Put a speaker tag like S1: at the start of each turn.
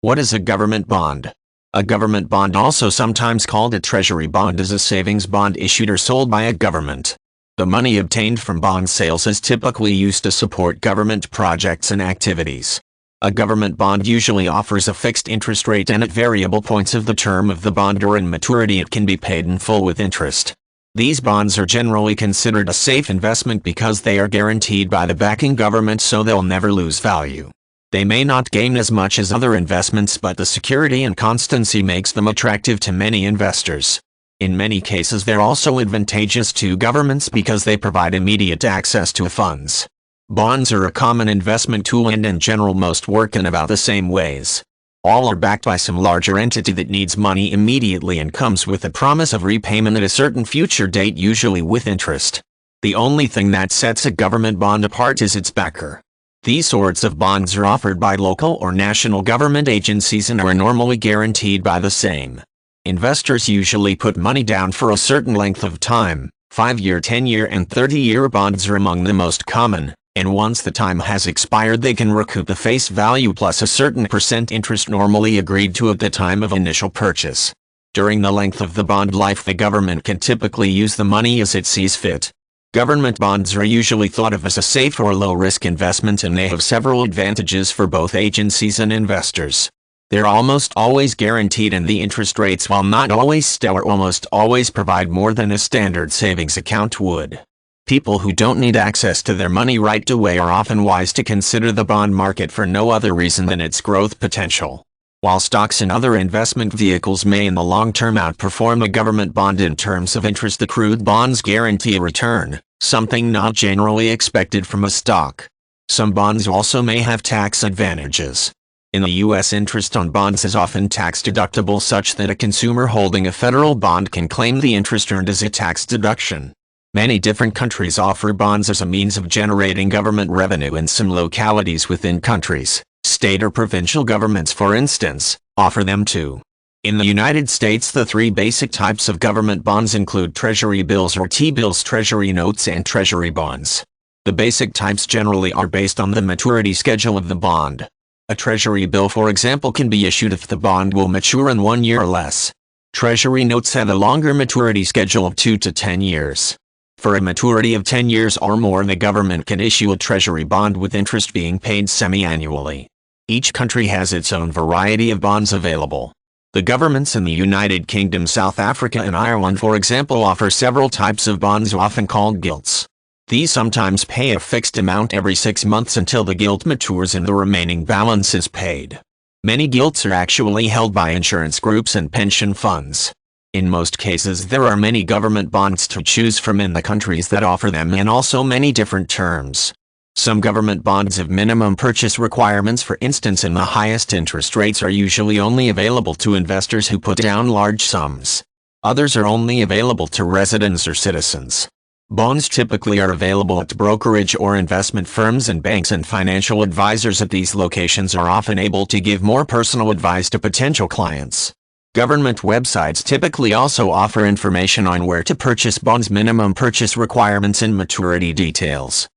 S1: What is a government bond? A government bond, also sometimes called a treasury bond, is a savings bond issued or sold by a government. The money obtained from bond sales is typically used to support government projects and activities. A government bond usually offers a fixed interest rate, and at variable points of the term of the bond or in maturity it can be paid in full with interest. These bonds are generally considered a safe investment because they are guaranteed by the backing government, so they'll never lose value. They may not gain as much as other investments, but the security and constancy makes them attractive to many investors. In many cases they're also advantageous to governments because they provide immediate access to funds. Bonds are a common investment tool, and in general most work in about the same ways. All are backed by some larger entity that needs money immediately and comes with a promise of repayment at a certain future date, usually with interest. The only thing that sets a government bond apart is its backer. These sorts of bonds are offered by local or national government agencies and are normally guaranteed by the same. Investors usually put money down for a certain length of time. 5-year, 10-year, and 30-year bonds are among the most common, and once the time has expired they can recoup the face value plus a certain % interest normally agreed to at the time of initial purchase. During the length of the bond life, the government can typically use the money as it sees fit. Government bonds are usually thought of as a safe or low-risk investment, and they have several advantages for both agencies and investors. They're almost always guaranteed, and the interest rates, while not always stellar, almost always provide more than a standard savings account would. People who don't need access to their money right away are often wise to consider the bond market for no other reason than its growth potential. While stocks and other investment vehicles may in the long term outperform a government bond in terms of interest, accrued bonds guarantee a return, something not generally expected from a stock. Some bonds also may have tax advantages. In the U.S., interest on bonds is often tax deductible, such that a consumer holding a federal bond can claim the interest earned as a tax deduction. Many different countries offer bonds as a means of generating government revenue, and some localities within countries, state or provincial governments for instance, offer them too. In the United States, the three basic types of government bonds include treasury bills or T-bills, treasury notes, and treasury bonds. The basic types generally are based on the maturity schedule of the bond. A treasury bill, for example, can be issued if the bond will mature in 1 year or less. Treasury notes have a longer maturity schedule of 2 to 10 years. For a maturity of 10 years or more, the government can issue a treasury bond with interest being paid semi-annually. Each country has its own variety of bonds available. The governments in the United Kingdom, South Africa, and Ireland, for example, offer several types of bonds, often called gilts. These sometimes pay a fixed amount every 6 months until the gilt matures and the remaining balance is paid. Many gilts are actually held by insurance groups and pension funds. In most cases there are many government bonds to choose from in the countries that offer them, and also many different terms. Some government bonds have minimum purchase requirements. For instance, and the highest interest rates are usually only available to investors who put down large sums. Others are only available to residents or citizens. Bonds typically are available at brokerage or investment firms, and banks and financial advisors at these locations are often able to give more personal advice to potential clients. Government websites typically also offer information on where to purchase bonds, minimum purchase requirements, and maturity details.